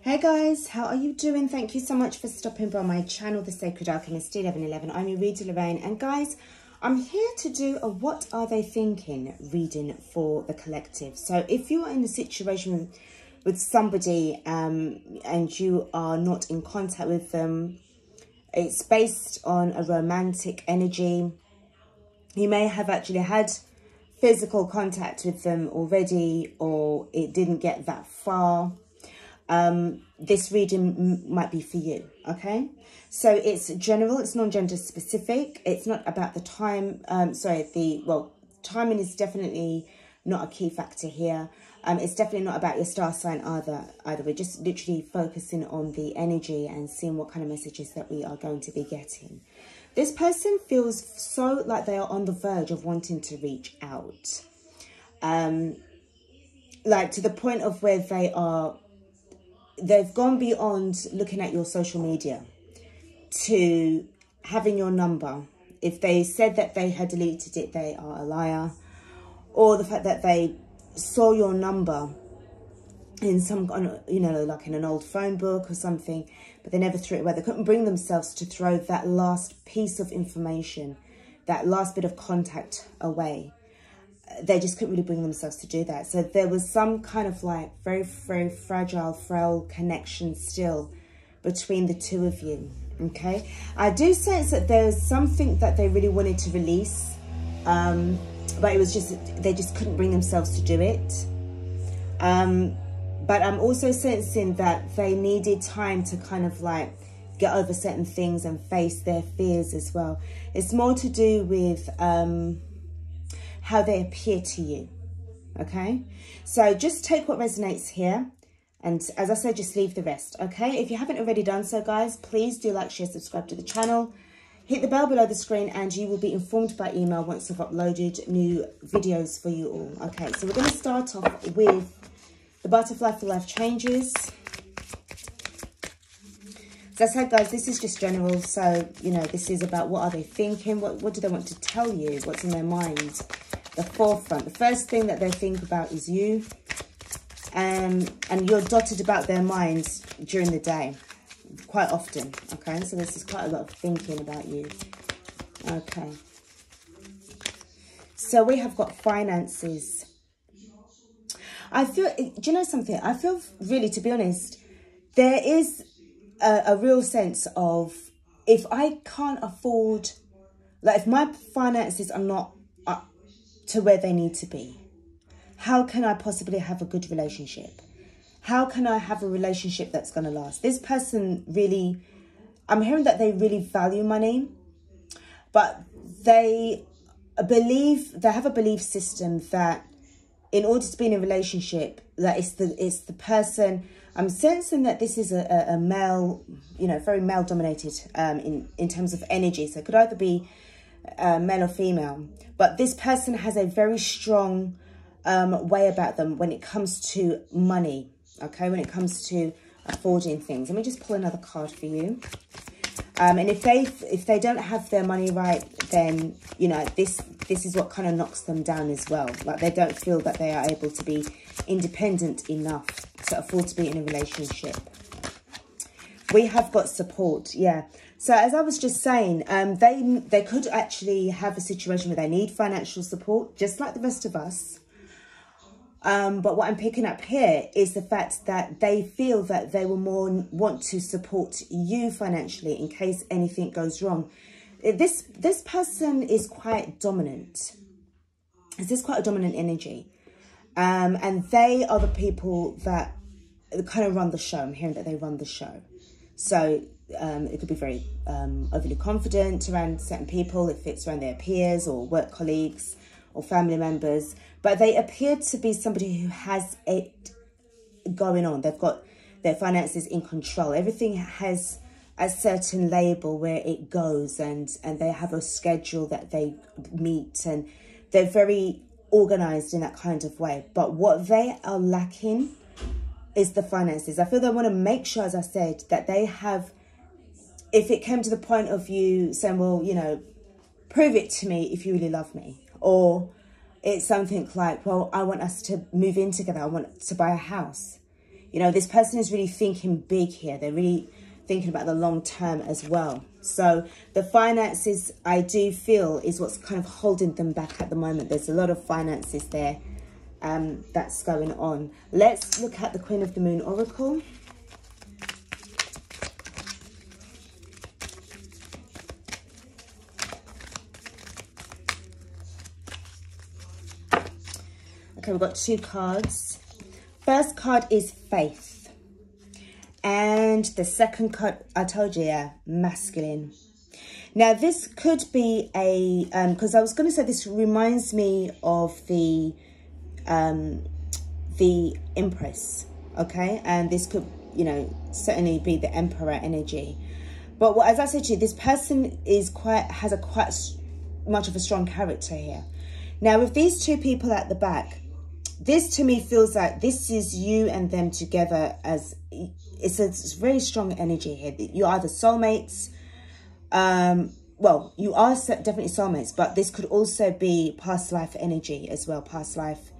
Hey guys, how are you doing? Thank you so much for stopping by my channel, The Sacred Alchemist 1111. I'm your reader, Lorraine, and guys, I'm here to do a What Are They Thinking reading for the collective. So if you are in a situation with somebody and you are not in contact with them, it's based on a romantic energy. You may have actually had physical contact with them already, or it didn't get that far. This reading might be for you, okay? So it's general, it's non-gender specific. It's not about the time, timing is definitely not a key factor here. It's definitely not about your star sign either. We're just literally focusing on the energy and seeing what kind of messages that we are going to be getting. This person feels so like they are on the verge of wanting to reach out. Like to the point of where they've gone beyond looking at your social media to having your number. If they said that they had deleted it, they are a liar. Or the fact that they saw your number in some, like in an old phone book or something, but they never threw it away. They couldn't bring themselves to throw that last piece of information, that last bit of contact away. They just couldn't really bring themselves to do that. So there was some kind of like very, very fragile, frail connection still between the two of you, okay? I do sense that there's something that they really wanted to release, but it was just, they just couldn't bring themselves to do it. But I'm also sensing that they needed time to kind of like get over certain things and face their fears as well. It's more to do with how they appear to you, okay? So just take what resonates here, and as I said, just leave the rest, okay? If you haven't already done so, guys, please do like, share, subscribe to the channel. Hit the bell below the screen and you will be informed by email once I've uploaded new videos for you all. Okay, so we're going to start off with the Butterfly for Life Changes. As I said, guys, this is just general. So, this is about what are they thinking? What do they want to tell you? What's in their mind? The forefront. The first thing that they think about is you. And you're dotted about their minds during the day. Quite often. Okay, so this is quite a lot of thinking about you. Okay. So we have got finances. I feel, do you know something? I feel really, to be honest, there is a real sense of, if I can't afford, like if my finances are not up to where they need to be, how can I possibly have a good relationship? How can I have a relationship that's going to last? This person really, I'm hearing that they really value money, but they have a belief system that in order to be in a relationship, that it's the person. I'm sensing that this is a male, very male dominated in terms of energy. So it could either be male or female, but this person has a very strong way about them when it comes to money. Okay, when it comes to affording things. Let me just pull another card for you. And if they don't have their money right, then this is what kind of knocks them down as well. Like they don't feel that they are able to be independent enough to afford to be in a relationship. We have got support, yeah. So as I was just saying, they could actually have a situation where they need financial support, just like the rest of us. But what I'm picking up here is the fact that they feel that they will more want to support you financially in case anything goes wrong. This person is quite dominant. This is quite a dominant energy. And they are the people that kind of run the show. I'm hearing that they run the show. So it could be very overly confident around certain people, if it's around their peers or work colleagues or family members. But they appear to be somebody who has it going on. They've got their finances in control. Everything has a certain label where it goes, and they have a schedule that they meet, and they're very organized in that kind of way. But what they are lacking is the finances. I feel they want to make sure, as I said, that they have, if it came to the point of you saying, well, prove it to me if you really love me, or it's something like, well, I want us to move in together. I want to buy a house. You know, this person is really thinking big here. They're really thinking about the long term as well. So the finances, I do feel, is what's kind of holding them back at the moment. There's a lot of finances there that's going on. Let's look at the Queen of the Moon Oracle. Okay, we've got 2 cards. First card is Faith. And the second card, I told you, yeah, Masculine. Now, this could be a, because I was going to say this reminds me of the Empress, okay? And this could, you know, certainly be the Emperor energy. But as I said to you, this person is has a quite much of a strong character here. Now, with these 2 people at the back, this to me feels like this is you and them together. As it's a very strong energy here. You're either soulmates. Well, you are definitely soulmates, but this could also be past life energy as well. Past life,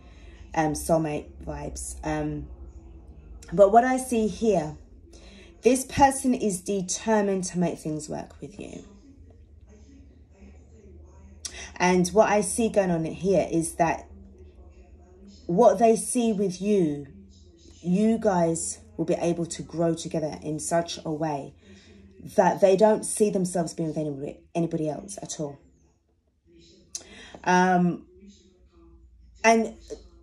soulmate vibes. But what I see here, this person is determined to make things work with you. And what I see going on here is that what they see with you, you guys will be able to grow together in such a way that they don't see themselves being with anybody else at all. And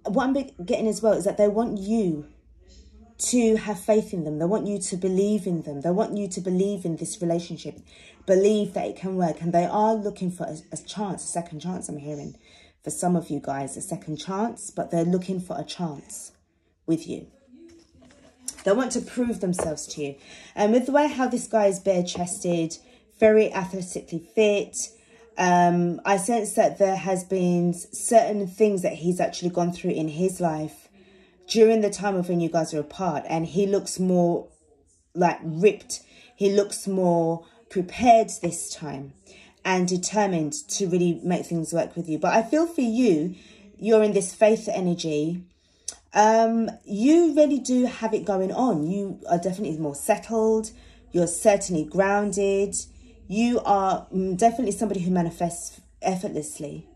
what I'm getting as well is that they want you to have faith in them. They want you to believe in them. They want you to believe in this relationship, believe that it can work. And they are looking for a chance, a second chance, I'm hearing. For some of you guys, a second chance, but they're looking for a chance with you. They want to prove themselves to you. And with the way how this guy is bare-chested, very athletically fit, I sense that there has been certain things that he's actually gone through in his life during the time of when you guys are apart. And he looks more like ripped. He looks more prepared this time and determined to really make things work with you. But I feel for you, you're in this faith energy. You really do have it going on. You are definitely more settled. You're certainly grounded. You are definitely somebody who manifests effortlessly.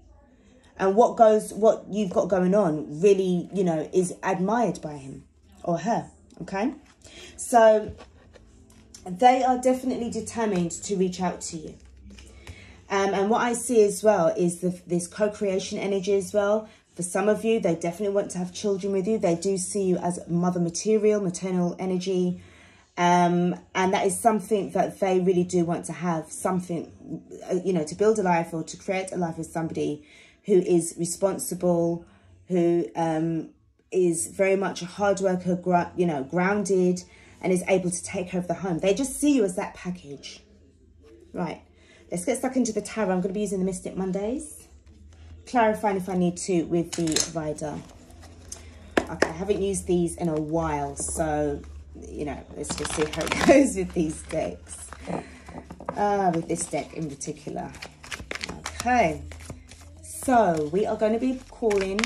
And what you've got going on really, you know, is admired by him or her, okay? So they are definitely determined to reach out to you. And what I see as well is this co-creation energy as well. For some of you, they definitely want to have children with you. They do see you as mother material, maternal energy. And that is something that they really do want to have. Something, you know, to build a life or to create a life with somebody who is responsible, who is very much a hard worker, you know, grounded, and is able to take care of the home. They just see you as that package. Right. Let's get stuck into the tarot. I'm going to be using the Mystic Mondays. Clarifying if I need to with the Rider. Okay, I haven't used these in a while, so, you know, let's just see how it goes with these decks. With this deck in particular. Okay. So, we are going to be calling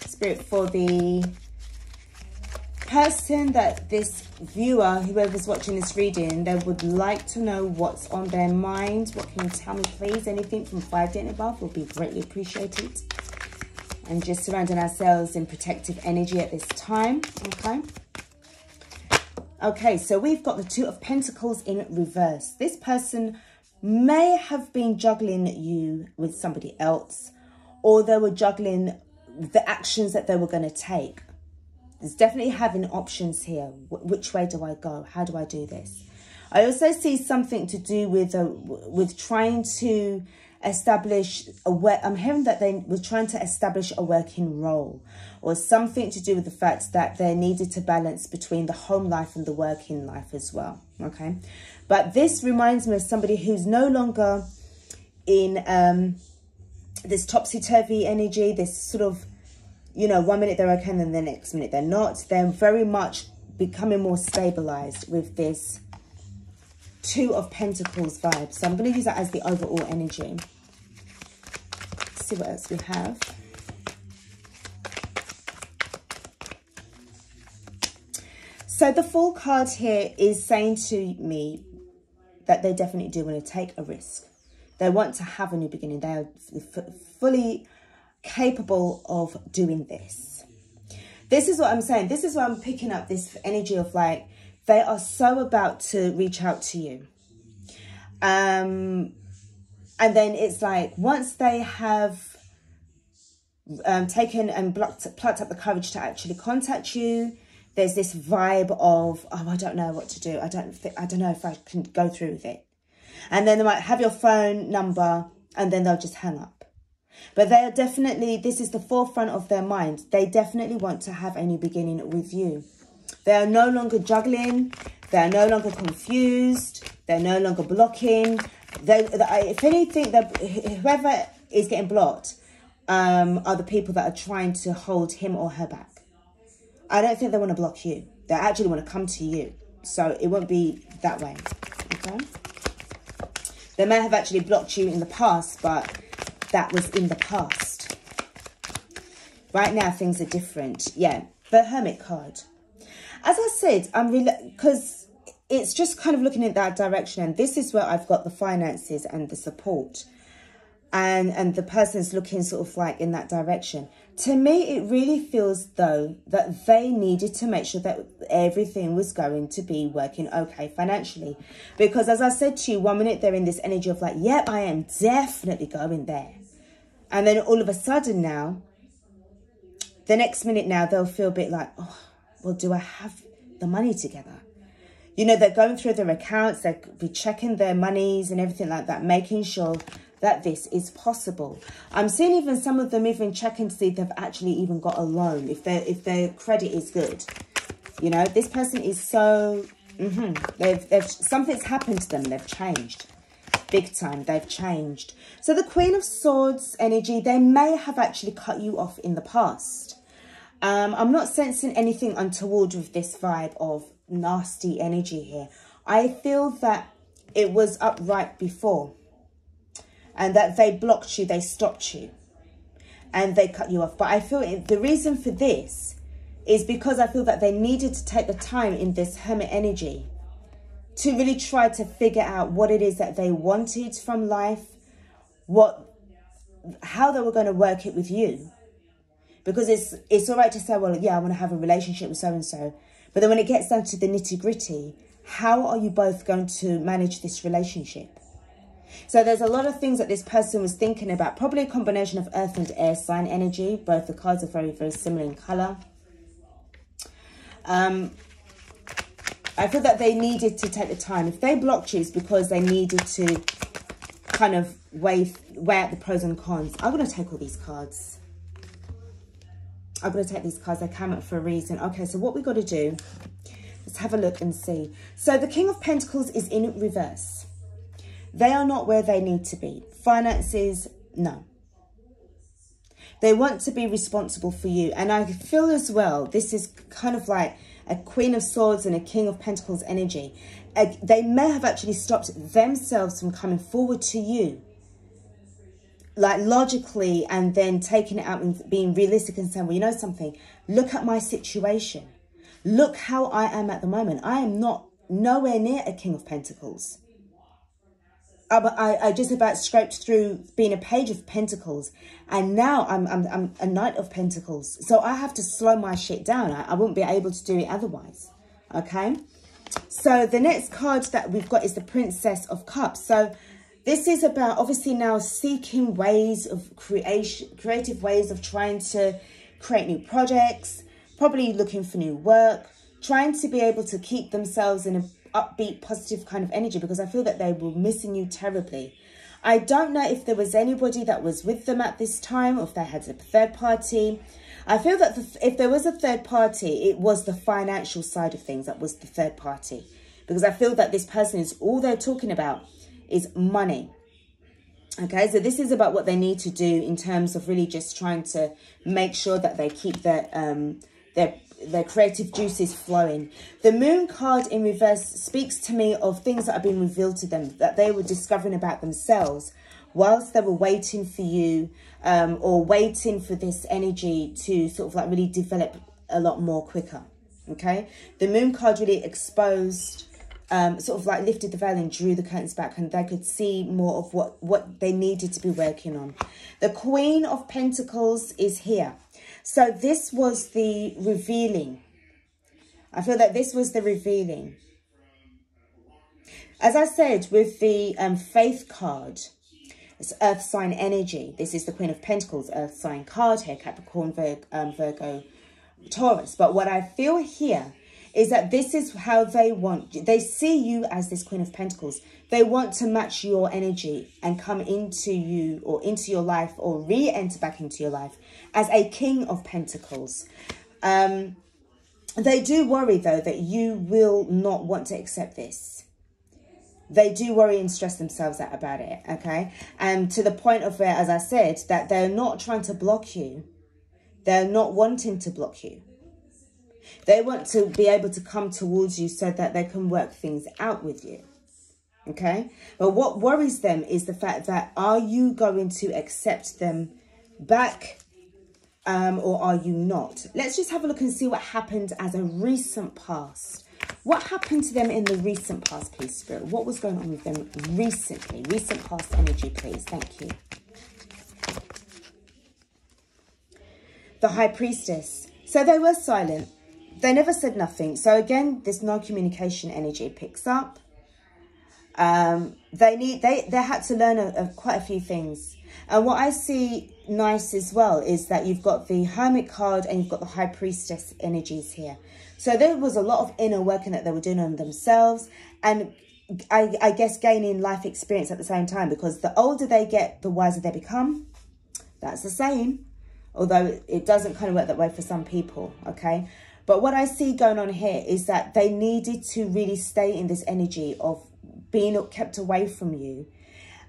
Spirit for the person that this viewer, whoever's watching this reading, they would like to know what's on their mind. What can you tell me, please? Anything from 5 and above will be greatly appreciated. And just surrounding ourselves in protective energy at this time. Okay. Okay, so we've got the 2 of Pentacles in reverse. This person may have been juggling you with somebody else, or they were juggling the actions that they were going to take. There's definitely having options here. Which way do I go? How do I do this? I also see something to do with trying to establish I'm hearing that they were trying to establish a working role, or something to do with the fact that they needed to balance between the home life and the working life as well. Okay, but this reminds me of somebody who's no longer in this topsy-turvy energy, this sort of, you know, 1 minute they're okay and then the next minute they're not. They're very much becoming more stabilized with this 2 of Pentacles vibe. So I'm going to use that as the overall energy. Let's see what else we have. So So the Fool card here is saying to me that they definitely do want to take a risk. They want to have a new beginning. They are fully capable of doing this. This is what I'm saying. This is why I'm picking up this energy of like, they are so about to reach out to you. And then it's like, once they have taken and plucked up the courage to actually contact you, there's this vibe of, oh, I don't know what to do. I don't know if I can go through with it. And then they might have your phone number and then they'll just hang up. But they are definitely, this is the forefront of their mind. They definitely want to have a new beginning with you. They are no longer juggling. They are no longer confused. They're no longer blocking. If anything, whoever is getting blocked are the people that are trying to hold him or her back. I don't think they want to block you. They actually want to come to you. So it won't be that way. Okay? They may have actually blocked you in the past, but that was in the past. Right now, things are different. Yeah, the Hermit card. As I said, I'm really, because it's just kind of looking in that direction. And this is where I've got the finances and the support. And the person's looking sort of like in that direction. To me, it really feels though that they needed to make sure that everything was going to be working okay financially. Because as I said to you, 1 minute they're in this energy of like, yep, I am definitely going there. And then all of a sudden now, the next minute now, they'll feel a bit like, oh, well, do I have the money together? You know, they're going through their accounts, they'll be checking their monies and everything like that, making sure that this is possible. I'm seeing even some of them even checking to see if they've actually even got a loan, if their credit is good. You know, this person is so, something's happened to them, they've changed. Big time, they've changed. So the Queen of Swords energy, they may have actually cut you off in the past. I'm not sensing anything untoward with this vibe of nasty energy here. I feel that it was upright before. And that they blocked you, they stopped you. And they cut you off. But I feel the reason for this is because I feel that they needed to take the time in this Hermit energy to really try to figure out what it is that they wanted from life, how they were going to work it with you. Because it's all right to say, well, yeah, I want to have a relationship with so-and-so. But then when it gets down to the nitty-gritty, how are you both going to manage this relationship? So there's a lot of things that this person was thinking about. Probably a combination of earth and air sign energy. Both the cards are very, very similar in colour. I feel that they needed to take the time. If they blocked you, it's because they needed to kind of weigh out the pros and cons. I'm going to take all these cards. I'm going to take these cards. They came up for a reason. Okay, so what we got to do, let's have a look and see. So the King of Pentacles is in reverse. They are not where they need to be. Finances, no. They want to be responsible for you. And I feel as well, this is kind of like a Queen of Swords and a King of Pentacles energy. They may have actually stopped themselves from coming forward to you. Like logically, and then taking it out and being realistic and saying, well, you know something? Look at my situation. Look how I am at the moment. I am nowhere near a King of Pentacles. I just about scraped through being a Page of Pentacles, and now I'm a Knight of Pentacles. So I have to slow my shit down. I wouldn't be able to do it otherwise. Okay. So the next card that we've got is the Princess of Cups. So this is about obviously now seeking ways of creative ways of trying to create new projects, probably looking for new work, trying to be able to keep themselves in a upbeat, positive kind of energy, because I feel that they were missing you terribly. I don't know if there was anybody that was with them at this time, or if they had a third party. I feel that if there was a third party, it was the financial side of things that was the third party, because I feel that this person is all they're talking about is money. Okay, so this is about what they need to do in terms of really just trying to make sure that they keep their creative juices flowing. The Moon card in reverse speaks to me of things that have been revealed to them, that they were discovering about themselves whilst they were waiting for you, or waiting for this energy to sort of like really develop a lot more quicker. Okay, the Moon card really exposed, sort of like lifted the veil and drew the curtains back, and they could see more of what they needed to be working on. The Queen of Pentacles is here. So this was the revealing. I feel that this was the revealing. As I said, with the Faith card, it's Earth sign energy. This is the Queen of Pentacles, Earth sign card here, Capricorn, Virgo, Taurus. But what I feel here is that this is how they see you as this Queen of Pentacles. They want to match your energy and come into you or into your life or re-enter back into your life as a King of Pentacles. They do worry, though, that you will not want to accept this. They do worry and stress themselves out about it, okay? And to the point of where, as I said, that they're not trying to block you. They're not wanting to block you. They want to be able to come towards you so that they can work things out with you, okay? But what worries them is the fact that, are you going to accept them back or are you not? Let's just have a look and see what happened as a recent past. What happened to them in the recent past, please, Spirit? What was going on with them recently? Recent past energy, please. Thank you. The High Priestess. So they were silent. They never said nothing. So again, this no communication energy picks up. They had to learn quite a few things. And what I see nice as well is that you've got the Hermit card and you've got the High Priestess energies here. So there was a lot of inner working that they were doing on themselves, and I guess gaining life experience at the same time, because the older they get, the wiser they become. That's the saying, although it doesn't kind of work that way for some people, okay? But what I see going on here is that they needed to really stay in this energy of being kept away from you.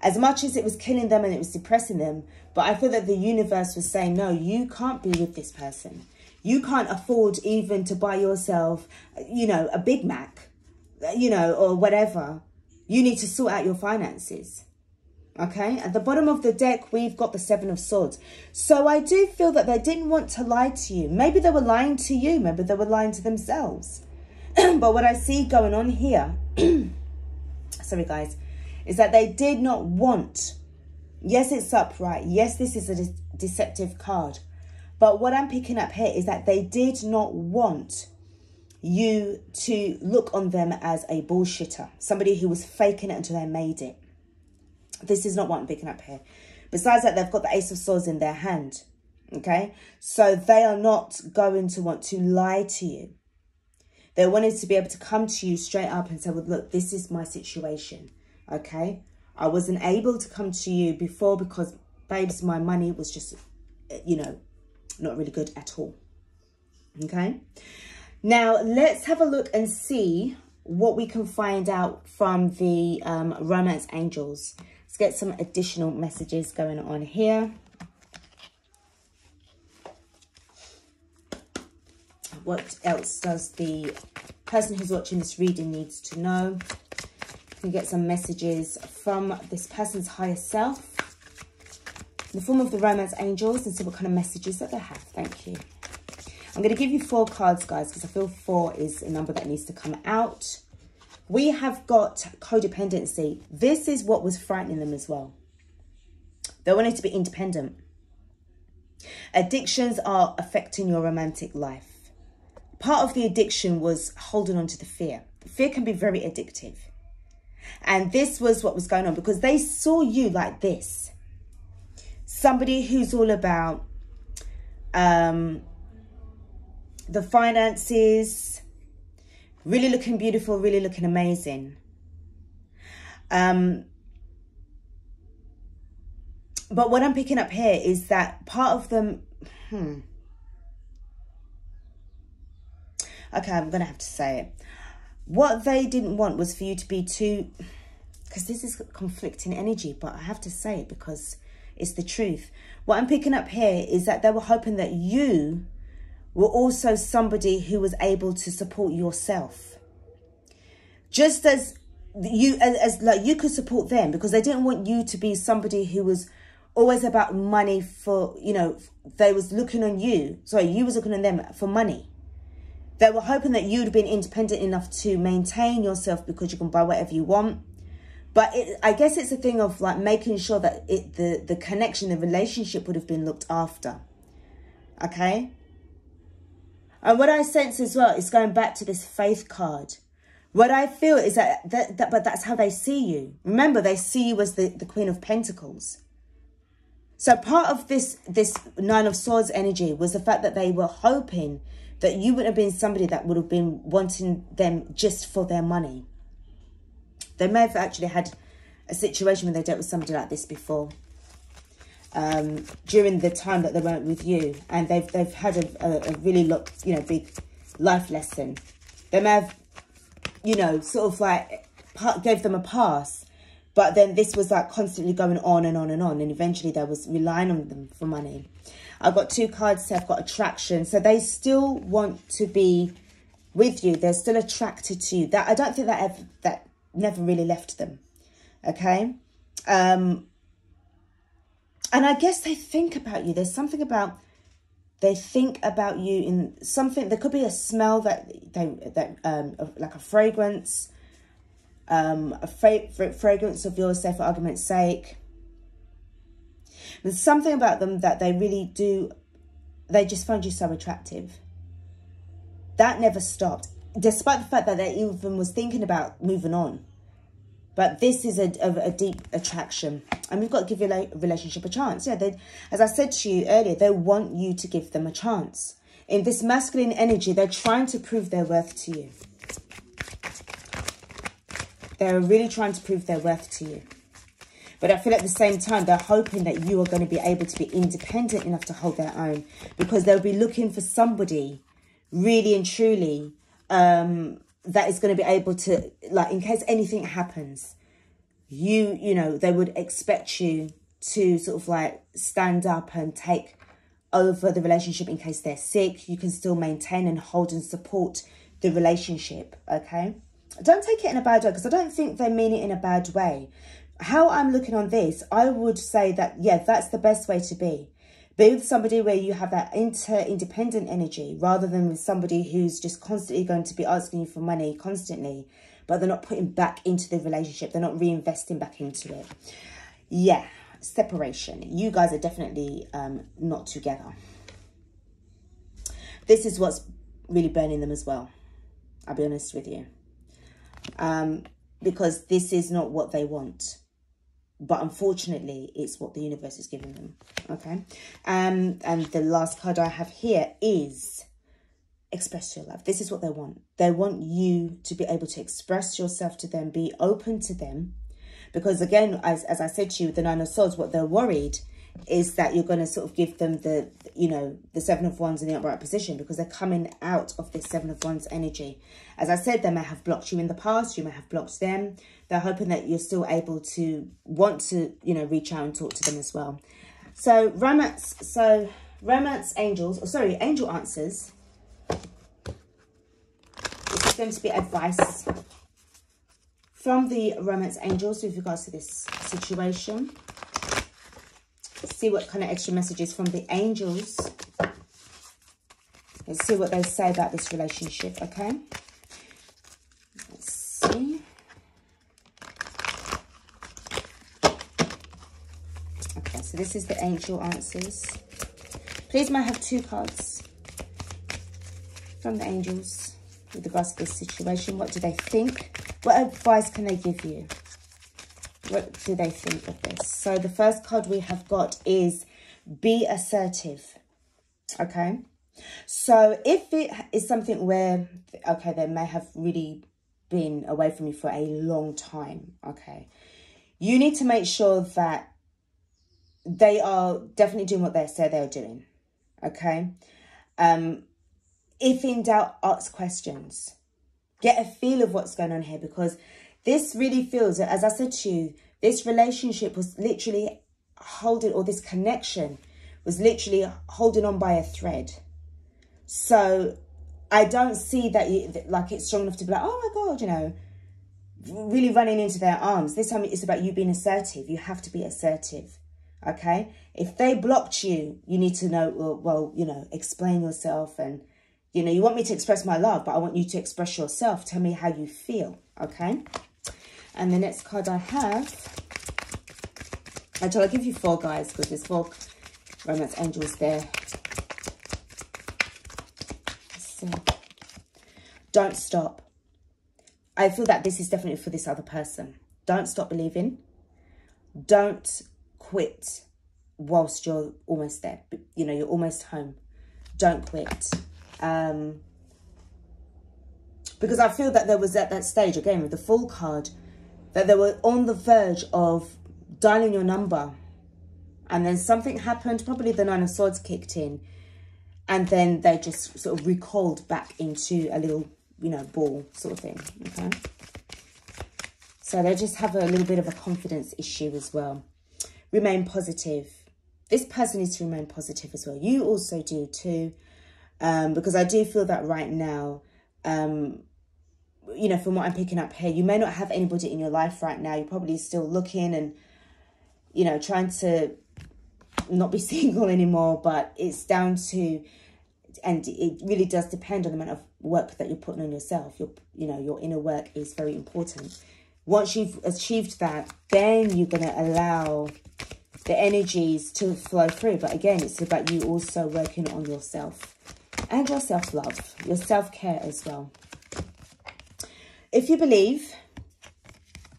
As much as it was killing them and it was depressing them, but I feel that the universe was saying, no, you can't be with this person. You can't afford even to buy yourself, you know, a Big Mac, you know, or whatever. You need to sort out your finances. Okay, at the bottom of the deck, we've got the Seven of Swords. So I do feel that they didn't want to lie to you. Maybe they were lying to you. Maybe they were lying to themselves. But what I see going on here, sorry guys, is that they did not want, yes, it's upright. Yes, this is a deceptive card. But what I'm picking up here is that they did not want you to look on them as a bullshitter. Somebody who was faking it until they made it. This is not what I'm picking up here. Besides that, they've got the Ace of Swords in their hand. Okay? So they are not going to want to lie to you. They wanted to be able to come to you straight up and say, well, look, this is my situation. Okay? I wasn't able to come to you before because, babes, my money was just, you know, not really good at all. Okay? Now, let's have a look and see what we can find out from the romance angels. Let's get some additional messages going on here. What else does the person who's watching this reading needs to know? We can get some messages from this person's higher self in the form of the romance angels and see what kind of messages that they have. Thank you. I'm going to give you 4 cards, guys, because I feel 4 is a number that needs to come out. We have got codependency. This is what was frightening them as well. They wanted to be independent. Addictions are affecting your romantic life. Part of the addiction was holding on to the fear. Fear can be very addictive. And this was what was going on because they saw you like this. Somebody who's all about the finances, really looking beautiful, really looking amazing. But what I'm picking up here is that part of them... Okay, I'm going to have to say it. What they didn't want was for you to be too... Because this is conflicting energy, but I have to say it because it's the truth. What I'm picking up here is that they were hoping that you were also somebody who was able to support yourself. Just as you like you could support them, because they didn't want you to be somebody who was always about money for, you know, they was looking on you. Sorry, you was looking on them for money. They were hoping that you'd been independent enough to maintain yourself because you can buy whatever you want. But I guess it's a thing of like making sure that the connection, the relationship would have been looked after. Okay? And what I sense as well is going back to this Faith card. What I feel is but that's how they see you. Remember, they see you as the Queen of Pentacles. So part of this Nine of Swords energy was the fact that they were hoping that you would have been somebody that would have been wanting them just for their money. They may have actually had a situation where they dealt with somebody like this before. During the time that they weren't with you. And they've had a really big life lesson. They may have, sort of like gave them a pass. But then this was like constantly going on and on and on. And eventually they was relying on them for money. I've got 2 cards here. I've got attraction. So they still want to be with you. They're still attracted to you. That I don't think that never really left them. Okay? And I guess they think about you. There's something about... They think about you in something... There could be a smell that like a fragrance... a fragrance of yours, say for argument's sake. There's something about them that they really do, they just find you so attractive. That never stopped, despite the fact that they even was thinking about moving on. But this is a deep attraction. And we've got to give your relationship a chance. Yeah, as I said to you earlier, they want you to give them a chance. In this masculine energy, they're trying to prove their worth to you. They're really trying to prove their worth to you. But I feel at the same time, they're hoping that you are going to be able to be independent enough to hold their own. Because they'll be looking for somebody really and truly that is going to be able to, like, in case anything happens, you know, they would expect you to sort of like stand up and take over the relationship in case they're sick. You can still maintain and hold and support the relationship, okay? Don't take it in a bad way, because I don't think they mean it in a bad way. How I'm looking on this, I would say that, yeah, that's the best way to be. Be with somebody where you have that interdependent energy, rather than with somebody who's just constantly going to be asking you for money constantly, but they're not putting back into the relationship. They're not reinvesting back into it. Yeah, separation. You guys are definitely not together. This is what's really burning them as well. I'll be honest with you. Because this is not what they want. But unfortunately, it's what the universe is giving them. Okay. And the last card I have here is express your love. This is what they want. They want you to be able to express yourself to them, be open to them. Because again, as I said to you, with the Nine of Swords, what they're worried is that you're going to sort of give them the, you know, the Seven of Wands in the upright position, because they're coming out of this Seven of Wands energy. As I said, they may have blocked you in the past. You may have blocked them. They're hoping that you're still able to want to, you know, reach out and talk to them as well. So romance angels, or sorry, angel answers. This is going to be advice from the romance angels with regards to this situation. See what kind of extra messages from the angels. Let's see what they say about this relationship, okay? Let's see. Okay, so this is the angel answers. Please may I have 2 cards from the angels with regards to this situation. What do they think? What advice can they give you? What do they think of this? So the first card we have got is be assertive. Okay. So if it is something where, okay, they may have really been away from you for a long time. Okay. You need to make sure that they are definitely doing what they say they're doing. Okay. If in doubt, ask questions. Get a feel of what's going on here, because this really feels, as I said to you, this relationship was literally holding, or this connection was literally holding on by a thread. So I don't see that like it's strong enough to be like, oh my God, you know, really running into their arms. This time it's about you being assertive. You have to be assertive, okay? If they blocked you, you need to know, well, you know, explain yourself and, You know, you want me to express my love, but I want you to express yourself. Tell me how you feel, okay? And the next card I have, actually, I'll give you 4, guys, because there's 4 romance angels there. Let's see. Don't stop. I feel that this is definitely for this other person. Don't stop believing. Don't quit whilst you're almost there. You know, you're almost home. Don't quit. Because I feel that there was at that stage, again, with the Fool card, that they were on the verge of dialing your number. And then something happened. Probably the 9 of Swords kicked in. And then they just sort of recoiled back into a little, you know, ball sort of thing. Okay. So they just have a little bit of a confidence issue as well. Remain positive. This person needs to remain positive as well. You also do too. Because I do feel that right now, you know, from what I'm picking up here, you may not have anybody in your life right now. You're probably still looking and, you know, trying to not be single anymore. But it's down to, and it really does depend on the amount of work that you're putting on yourself. You know, your inner work is very important. Once you've achieved that, then you're going to allow the energies to flow through. But again, it's about you also working on yourself and your self-love, your self-care as well. If you believe,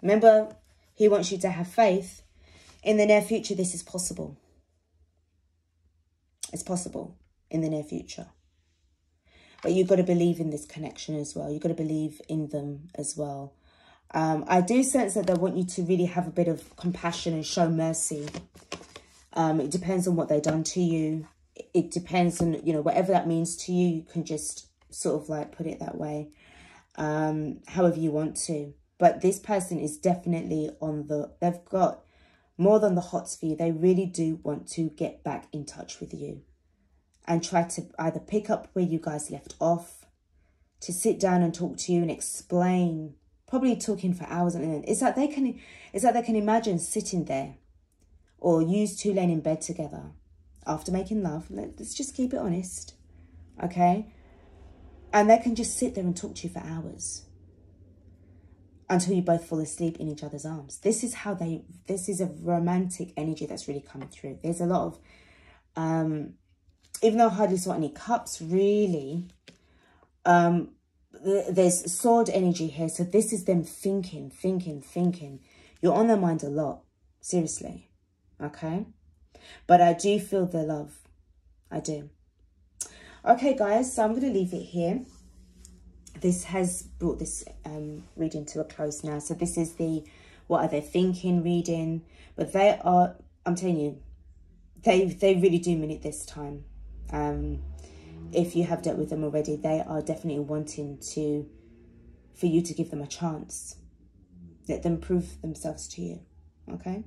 remember, he wants you to have faith. In the near future, this is possible. It's possible in the near future. But you've got to believe in this connection as well. You've got to believe in them as well. I do sense that they want you to really have a bit of compassion and show mercy. It depends on what they've done to you. It depends on, you know, whatever that means to you. You can just sort of like put it that way, however you want to. But this person is definitely on the, they've got more than the hots for you. They really do want to get back in touch with you and try to either pick up where you guys left off, to sit down and talk to you and explain. Probably talking for hours on end. It's like they can imagine sitting there, or use 2 laying in bed together after making love. Let's just keep it honest, okay? And they can just sit there and talk to you for hours until you both fall asleep in each other's arms. This is how they. This is a romantic energy that's really coming through. There's a lot of, even though I hardly saw any cups, really. There's sword energy here. So this is them thinking. You're on their mind a lot. Seriously. Okay? But I do feel their love. I do. Okay, guys. So I'm going to leave it here. This has brought this reading to a close now. So this is the what are they thinking reading. But they are, I'm telling you, they really do mean it this time. If you have dealt with them already, they are definitely wanting for you to give them a chance. Let them prove themselves to you. Okay?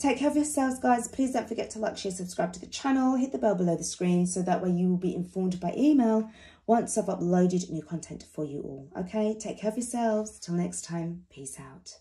Take care of yourselves, guys. Please don't forget to like, share, subscribe to the channel. Hit the bell below the screen so that way you will be informed by email once I've uploaded new content for you all. Okay? Take care of yourselves. Till next time. Peace out.